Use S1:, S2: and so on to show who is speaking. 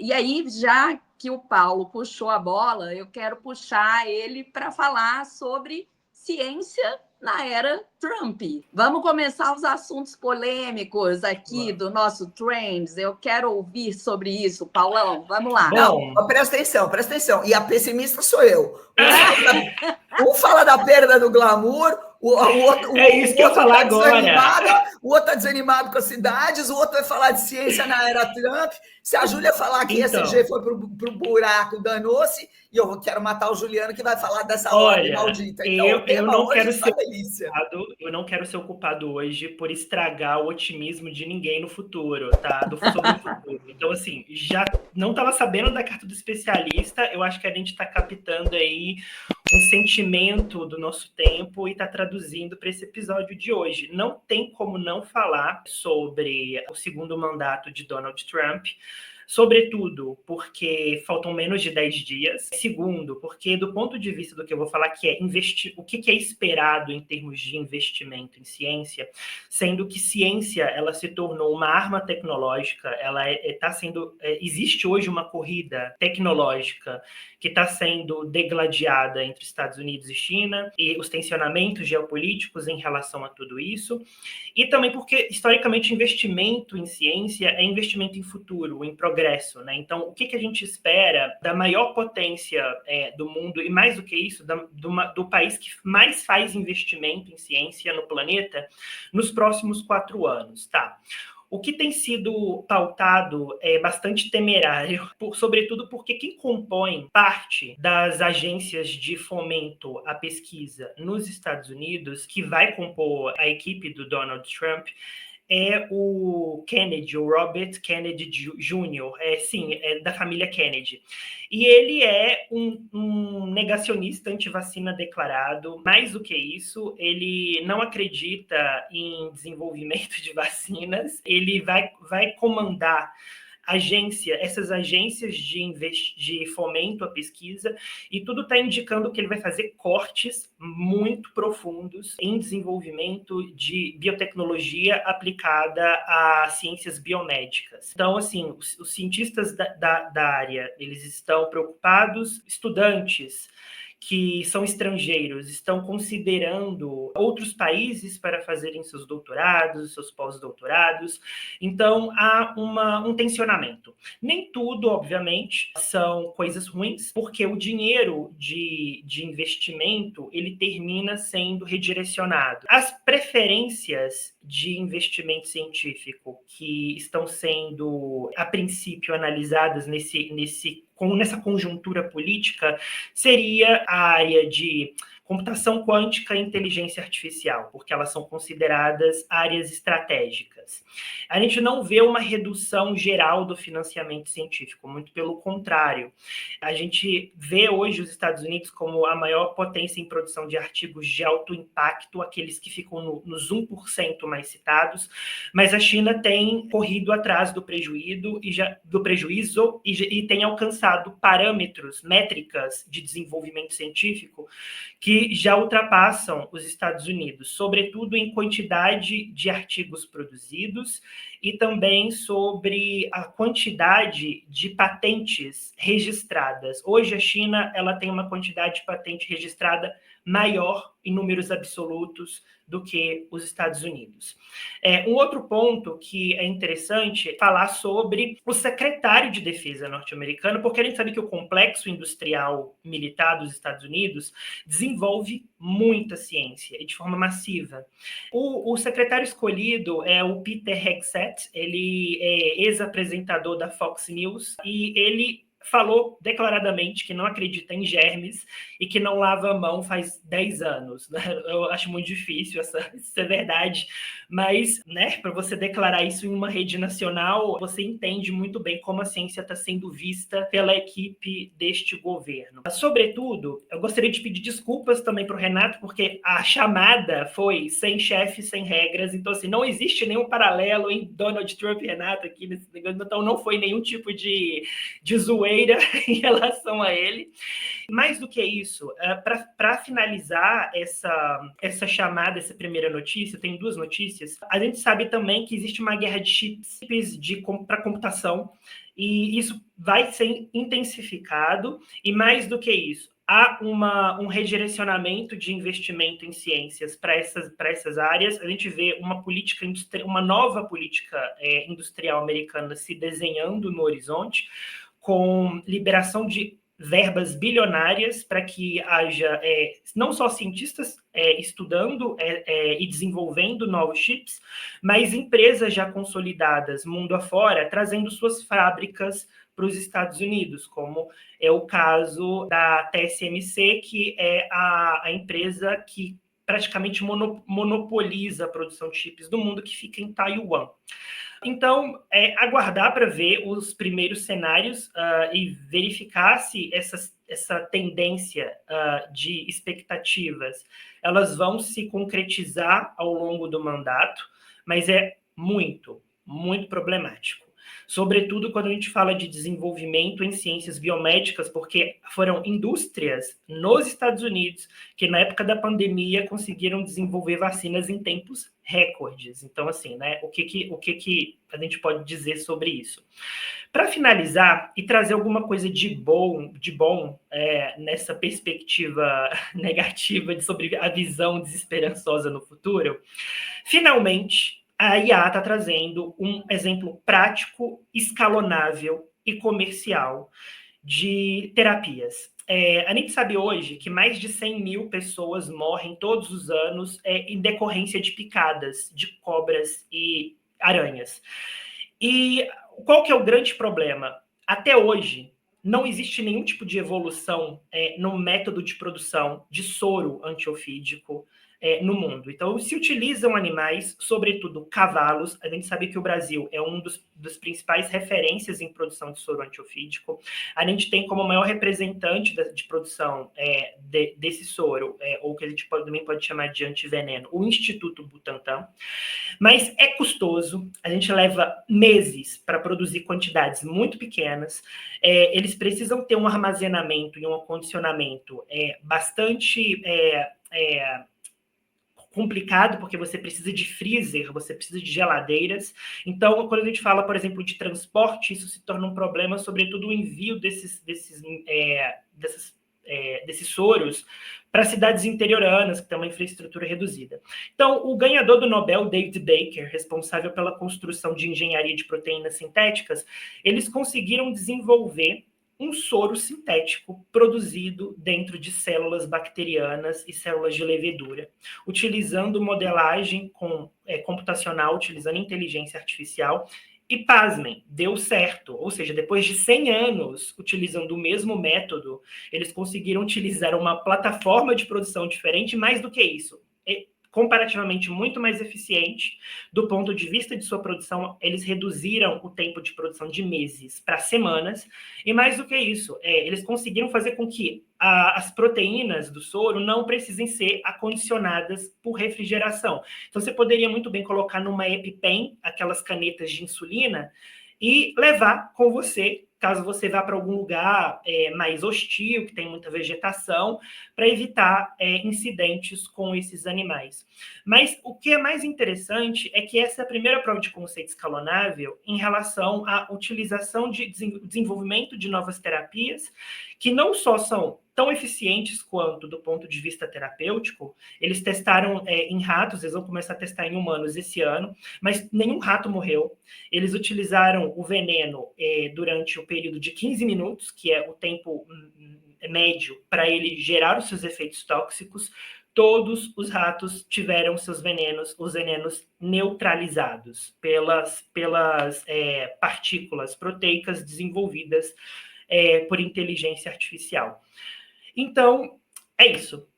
S1: E aí, já que o Paulo puxou a bola, eu quero puxar ele para falar sobre ciência na era Trump. Vamos começar os assuntos polêmicos aqui do nosso Trends. Eu quero ouvir sobre isso, Paulão. Vamos lá.
S2: Não, presta atenção. E a pessimista sou eu. Um fala da perda do glamour, o outro está desanimado com as cidades, o outro vai falar de ciência na era Trump. Se a Júlia falar que ESG foi para o buraco, danou-se, e eu quero matar o Juliano, que vai falar dessa ordem maldita.
S3: Então, eu não quero ser ocupado hoje por estragar o otimismo de ninguém no futuro, tá? Sobre o futuro. Então, assim, já não estava sabendo da carta do especialista, eu acho que a gente está captando aí um sentimento do nosso tempo e está traduzindo para esse episódio de hoje. Não tem como não falar sobre o segundo mandato de Donald Trump, sobretudo porque faltam menos de 10 dias. Segundo, porque do ponto de vista do que eu vou falar, que é o que é esperado em termos de investimento em ciência, sendo que ciência ela se tornou uma arma tecnológica, existe hoje uma corrida tecnológica que está sendo degladiada entre Estados Unidos e China, e os tensionamentos geopolíticos em relação a tudo isso, e também porque, historicamente, investimento em ciência é investimento em futuro, em progresso, né? Então, o que a gente espera da maior potência do mundo, e mais do que isso, do país que mais faz investimento em ciência no planeta, nos próximos 4 anos, tá? O que tem sido pautado é bastante temerário, sobretudo porque quem compõe parte das agências de fomento à pesquisa nos Estados Unidos, que vai compor a equipe do Donald Trump, é o Kennedy, o Robert Kennedy Jr., é da família Kennedy. E ele é um negacionista antivacina declarado. Mais do que isso, ele não acredita em desenvolvimento de vacinas. Ele vai comandar essas agências de fomento à pesquisa, e tudo está indicando que ele vai fazer cortes muito profundos em desenvolvimento de biotecnologia aplicada a ciências biomédicas. Então, assim, os cientistas da área, eles estão preocupados, estudantes que são estrangeiros estão considerando outros países para fazerem seus doutorados, seus pós-doutorados. Então, há um tensionamento. Nem tudo, obviamente, são coisas ruins, porque o dinheiro de investimento, ele termina sendo redirecionado. As preferências de investimento científico que estão sendo, a princípio, analisadas nessa conjuntura política seria a área de computação quântica e inteligência artificial, porque elas são consideradas áreas estratégicas. A gente não vê uma redução geral do financiamento científico, muito pelo contrário. A gente vê hoje os Estados Unidos como a maior potência em produção de artigos de alto impacto, aqueles que ficam nos 1% mais citados, mas a China tem corrido atrás do prejuízo e tem alcançado parâmetros, métricas de desenvolvimento científico que já ultrapassam os Estados Unidos, sobretudo em quantidade de artigos produzidos e também sobre a quantidade de patentes registradas. Hoje, a China ela tem uma quantidade de patente registrada maior em números absolutos do que os Estados Unidos. Um outro ponto que é interessante falar sobre o secretário de Defesa norte-americano, porque a gente sabe que o complexo industrial militar dos Estados Unidos desenvolve muita ciência e de forma massiva. O secretário escolhido é o Peter Hegseth, ele é ex-apresentador da Fox News e ele falou declaradamente que não acredita em germes e que não lava a mão faz 10 anos. Né? Eu acho muito difícil isso é verdade, mas para você declarar isso em uma rede nacional, você entende muito bem como a ciência está sendo vista pela equipe deste governo. Sobretudo, eu gostaria de pedir desculpas também para o Renato, porque a chamada foi sem chefe, sem regras, então assim, não existe nenhum paralelo em Donald Trump e Renato aqui nesse negócio, então não foi nenhum tipo de zoeira poeira em relação a ele. Mais do que isso, para finalizar essa chamada, essa primeira notícia, tem duas notícias. A gente sabe também que existe uma guerra de chips para computação, e isso vai ser intensificado, e mais do que isso, há um redirecionamento de investimento em ciências para essas áreas. A gente vê uma nova política industrial americana se desenhando no horizonte, com liberação de verbas bilionárias para que haja não só cientistas estudando e desenvolvendo novos chips, mas empresas já consolidadas mundo afora, trazendo suas fábricas para os Estados Unidos, como é o caso da TSMC, que é a empresa que praticamente monopoliza a produção de chips do mundo, que fica em Taiwan. Então, aguardar para ver os primeiros cenários e verificar se essa tendência de expectativas elas vão se concretizar ao longo do mandato, mas é muito, muito problemático. Sobretudo quando a gente fala de desenvolvimento em ciências biomédicas, porque foram indústrias nos Estados Unidos que, na época da pandemia, conseguiram desenvolver vacinas em tempos recordes. Então, assim, né, o que a gente pode dizer sobre isso? Para finalizar e trazer alguma coisa de bom nessa perspectiva negativa sobre a visão desesperançosa no futuro, finalmente, a IA está trazendo um exemplo prático, escalonável e comercial de terapias. A gente sabe hoje que mais de 100 mil pessoas morrem todos os anos em decorrência de picadas de cobras e aranhas. E qual que é o grande problema? Até hoje, não existe nenhum tipo de evolução no método de produção de soro antiofídico no mundo. Então, se utilizam animais, sobretudo cavalos. A gente sabe que o Brasil é um dos principais referências em produção de soro antiofídico. A gente tem como maior representante de produção desse soro, ou que a gente também pode chamar de antiveneno, o Instituto Butantan. Mas é custoso, a gente leva meses para produzir quantidades muito pequenas. Eles precisam ter um armazenamento e um acondicionamento bastante complicado, porque você precisa de freezer, você precisa de geladeiras. Então, quando a gente fala, por exemplo, de transporte, isso se torna um problema, sobretudo o envio desses soros para cidades interioranas, que têm uma infraestrutura reduzida. Então, o ganhador do Nobel, David Baker, responsável pela construção de engenharia de proteínas sintéticas, eles conseguiram desenvolver um soro sintético produzido dentro de células bacterianas e células de levedura, utilizando modelagem computacional, utilizando inteligência artificial. E, pasmem, deu certo. Ou seja, depois de 100 anos utilizando o mesmo método, eles conseguiram utilizar uma plataforma de produção diferente. Mais do que isso, comparativamente muito mais eficiente. Do ponto de vista de sua produção, eles reduziram o tempo de produção de meses para semanas. E mais do que isso, eles conseguiram fazer com que as proteínas do soro não precisem ser acondicionadas por refrigeração. Então, você poderia muito bem colocar numa EpiPen, aquelas canetas de insulina, e levar com você, caso você vá para algum lugar mais hostil, que tem muita vegetação, para evitar incidentes com esses animais. Mas o que é mais interessante é que essa é a primeira prova de conceito escalonável em relação à utilização de desenvolvimento de novas terapias, que não só são tão eficientes quanto do ponto de vista terapêutico. Eles testaram em ratos, eles vão começar a testar em humanos esse ano, mas nenhum rato morreu. Eles utilizaram o veneno durante o período de 15 minutos, que é o tempo médio para ele gerar os seus efeitos tóxicos. Todos os ratos tiveram os venenos neutralizados pelas partículas proteicas desenvolvidas por inteligência artificial. Então, é isso.